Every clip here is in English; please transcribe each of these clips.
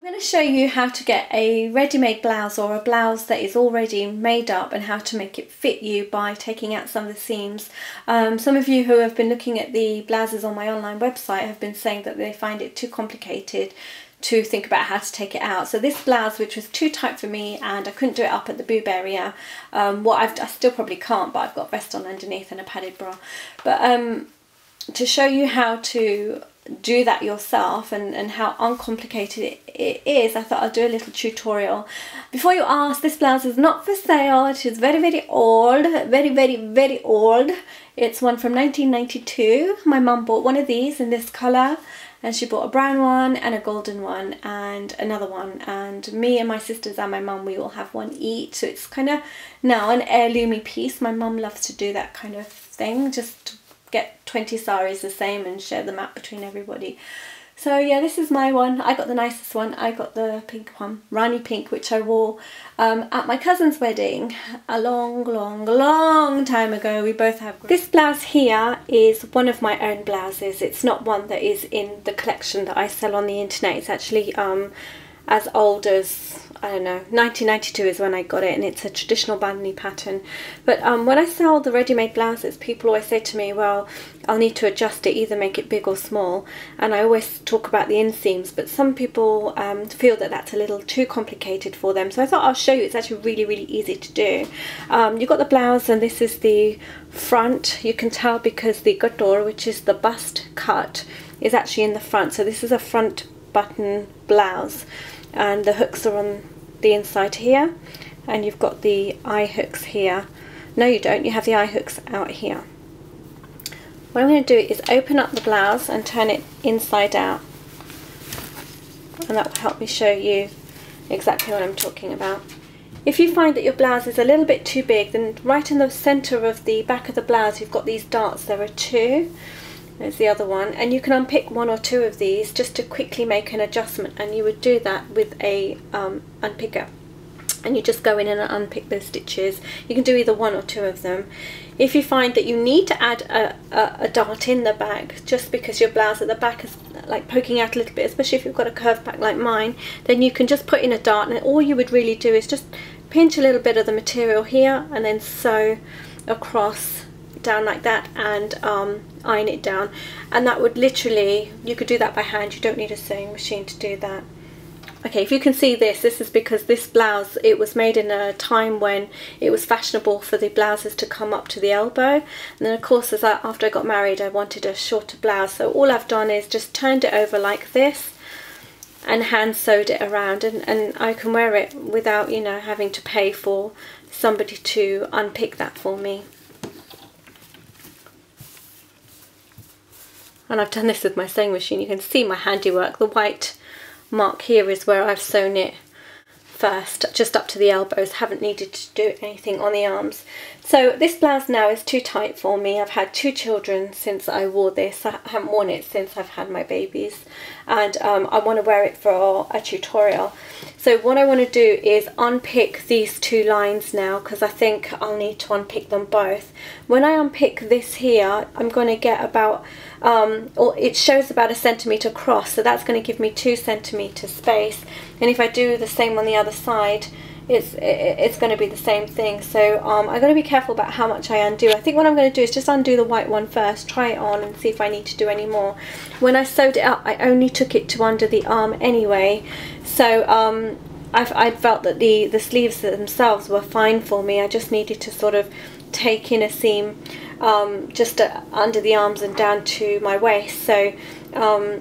I'm going to show you how to get a ready-made blouse or a blouse that is already made up and how to make it fit you by taking out some of the seams. Some of you who have been looking at the blouses on my online website have been saying that they find it too complicated to think about how to take it out. So this blouse, which was too tight for me and I couldn't do it up at the boob area, I still probably can't, but I've got a vest on underneath and a padded bra. But to show you how to do that yourself and how uncomplicated it is, I thought I'll do a little tutorial. Before you ask, this blouse is not for sale. It is very, very old, very old. It's one from 1992. My mum bought one of these in this colour, and she bought a brown one and a golden one and another one, and me and my sisters and my mum, we all have one each. So it's kind of now an heirloomy piece. My mum loves to do that kind of thing, just get 20 saris the same and share them out between everybody. So yeah, this is my one. I got the nicest one. I got the pink one, Rani pink, which I wore at my cousin's wedding a long time ago. We both have. This blouse here is one of my own blouses. It's not one that is in the collection that I sell on the internet. It's actually as old as, I don't know, 1992 is when I got it, and it's a traditional bandhani pattern. But when I sell the ready-made blouses, people always say to me, well, I'll need to adjust it, either make it big or small, and I always talk about the inseams, but some people feel that that's a little too complicated for them. So I thought I'll show you. It's actually really easy to do. You've got the blouse, and this is the front. You can tell because the gator, which is the bust cut, is actually in the front. So this is a front button blouse, and the hooks are on the inside here, and you've got the eye hooks here. No, you don't. You have the eye hooks out here. What I'm going to do is open up the blouse and turn it inside out, and that will help me show you exactly what I'm talking about. If you find that your blouse is a little bit too big, then right in the center of the back of the blouse you've got these darts. There are two. There's the other one, and you can unpick one or two of these just to quickly make an adjustment, and you would do that with a unpicker, and you just go in and unpick those stitches. You can do either one or two of them. If you find that you need to add a dart in the back, just because your blouse at the back is like poking out a little bit, especially if you've got a curved back like mine, then you can just put in a dart, and all you would really do is just pinch a little bit of the material here and then sew across down like that, and iron it down. And that would literally, you could do that by hand. You don't need a sewing machine to do that. Okay, if you can see this is because this blouse, it was made in a time when it was fashionable for the blouses to come up to the elbow, and then of course after I got married I wanted a shorter blouse, so all I've done is just turned it over like this and hand sewed it around, and I can wear it without, you know, having to pay for somebody to unpick that for me. And I've done this with my sewing machine. You can see my handiwork. The white mark here is where I've sewn it first, just up to the elbows. Haven't needed to do anything on the arms. So this blouse now is too tight for me. I've had 2 children since I wore this. I haven't worn it since I've had my babies, and I want to wear it for a tutorial. So what I want to do is unpick these 2 lines now, because I think I'll need to unpick them both. When I unpick this here, I'm going to get about or it shows about 1 centimetre across, so that's going to give me 2 centimetre space, and if I do the same on the other side, it's going to be the same thing. So I'm going to be careful about how much I undo. I think what I'm going to do is just undo the white one first, try it on and see if I need to do any more. When I sewed it up, I only took it to under the arm anyway, so I felt that the sleeves themselves were fine for me. I just needed to sort of take in a seam just under the arms and down to my waist. So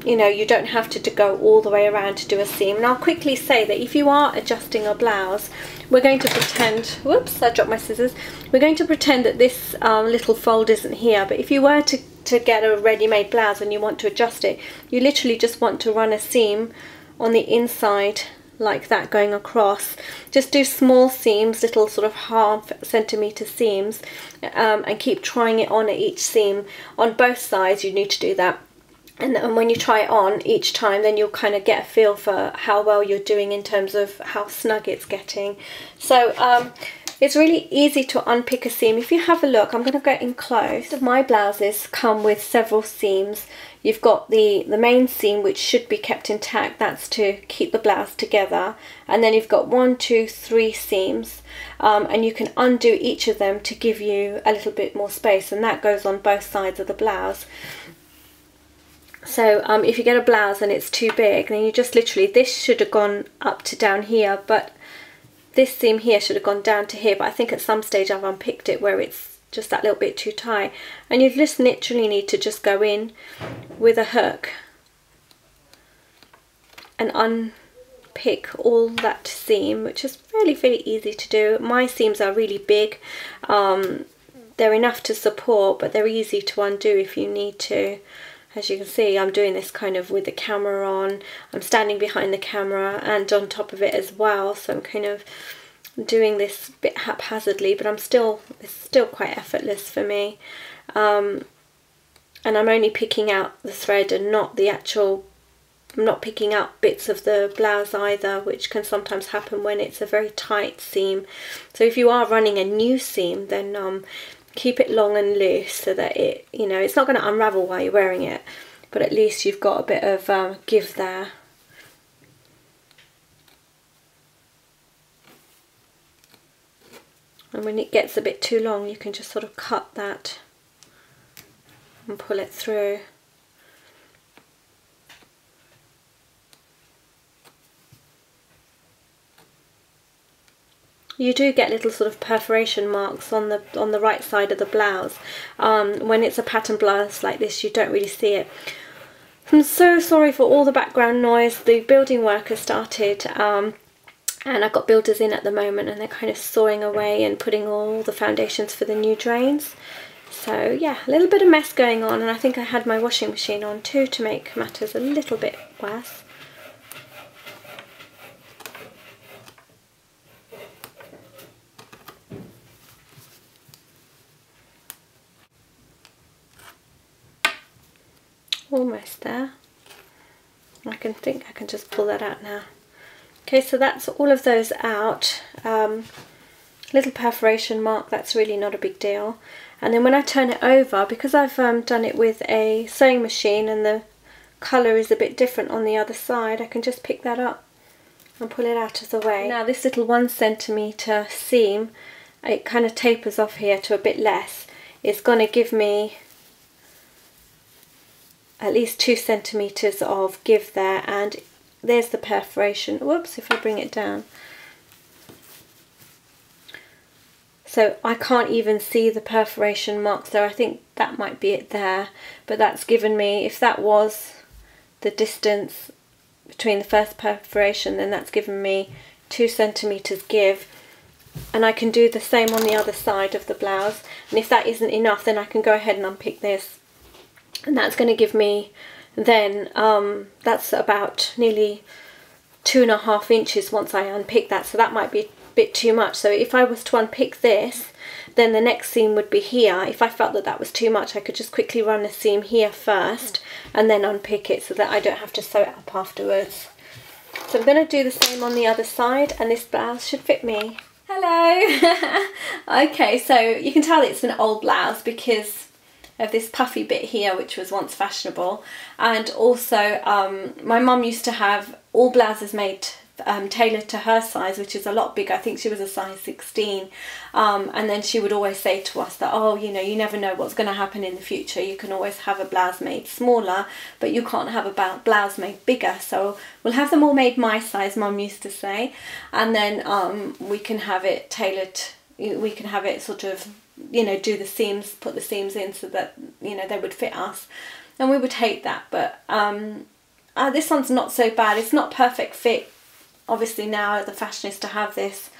you know, you don't have to go all the way around to do a seam. And I'll quickly say that if you are adjusting a blouse, we're going to pretend, whoops, I dropped my scissors, we're going to pretend that this little fold isn't here. But if you were to get a ready-made blouse and you want to adjust it, you literally just want to run a seam on the inside like that going across. Just do small seams, little sort of ½ centimetre seams, and keep trying it on at each seam. On both sides you need to do that. And when you try it on each time, then you'll kind of get a feel for how well you're doing in terms of how snug it's getting. So It's really easy to unpick a seam. If you have a look, I'm going to go in close. My blouses come with several seams. You've got the main seam, which should be kept intact. That's to keep the blouse together. And then you've got 1, 2, 3 seams. And you can undo each of them to give you a little bit more space. And that goes on both sides of the blouse. So if you get a blouse and it's too big, then you just literally, this should have gone up to down here, but this seam here should have gone down to here, but I think at some stage I've unpicked it where it's just that little bit too tight. And you just literally need to just go in with a hook and unpick all that seam, which is really easy to do. My seams are really big. They're enough to support, but they're easy to undo if you need to. As you can see, I'm doing this kind of with the camera on. I'm standing behind the camera and on top of it as well, so I'm kind of doing this a bit haphazardly, but it's still quite effortless for me. And I'm only picking out the thread and not the actual, I'm not picking out bits of the blouse either, which can sometimes happen when it's a very tight seam. So if you are running a new seam, then keep it long and loose so that it, you know, it's not going to unravel while you're wearing it, but at least you've got a bit of give there. And when it gets a bit too long, you can just sort of cut that and pull it through. You do get little sort of perforation marks on the right side of the blouse. When it's a pattern blouse like this, you don't really see it. I'm so sorry for all the background noise. The building work has started, and I've got builders in at the moment, and they're kind of sawing away and putting all the foundations for the new drains. So yeah, a little bit of mess going on, and I think I had my washing machine on too to make matters a little bit worse. Almost there. I think I can just pull that out now. Okay, so that's all of those out. Little perforation mark, that's really not a big deal. And then when I turn it over, because I've done it with a sewing machine and the colour is a bit different on the other side, I can just pick that up and pull it out of the way. Now this little 1 centimetre seam, it kind of tapers off here to a bit less. It's going to give me at least 2 centimetres of give there, and there's the perforation. Whoops, if I bring it down. So I can't even see the perforation marks there. I think that might be it there, but that's given me, if that was the distance between the first perforation, then that's given me 2 centimetres give. And I can do the same on the other side of the blouse, and if that isn't enough, then I can go ahead and unpick this. And that's going to give me then, that's about nearly 2.5 inches once I unpick that, so that might be a bit too much. So if I was to unpick this, then the next seam would be here. If I felt that that was too much, I could just quickly run a seam here first and then unpick it so that I don't have to sew it up afterwards. So I'm going to do the same on the other side, and this blouse should fit me. Hello! Okay, so you can tell it's an old blouse because of this puffy bit here, which was once fashionable. And also my mum used to have all blouses made tailored to her size, which is a lot bigger. I think she was a size 16, and then she would always say to us that, oh, you know, you never know what's going to happen in the future. You can always have a blouse made smaller, but you can't have a blouse made bigger. So we'll have them all made my size, Mum used to say, and then we can have it tailored. We can have it sort of, you know, do the seams, put the seams in so that, you know, they would fit us, and we would hate that. But this one's not so bad. It's not perfect fit. Obviously now the fashion is to have this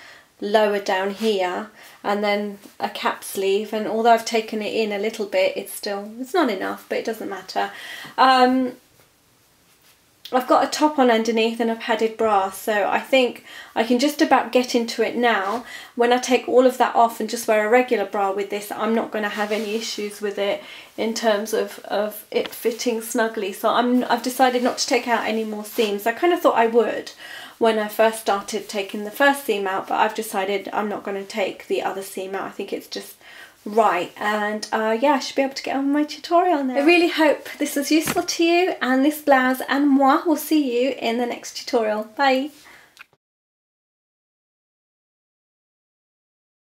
lower down here and then a cap sleeve, and although I've taken it in a little bit, it's not enough, but it doesn't matter. I've got a top on underneath and a padded bra, so I think I can just about get into it now. When I take all of that off and just wear a regular bra with this, I'm not going to have any issues with it in terms of it fitting snugly. So I've decided not to take out any more seams. I kind of thought I would, when I first started taking the first seam out, but I've decided I'm not going to take the other seam out. I think it's just right, and yeah, I should be able to get on with my tutorial now. I really hope this was useful to you, and this blouse and moi will see you in the next tutorial. Bye!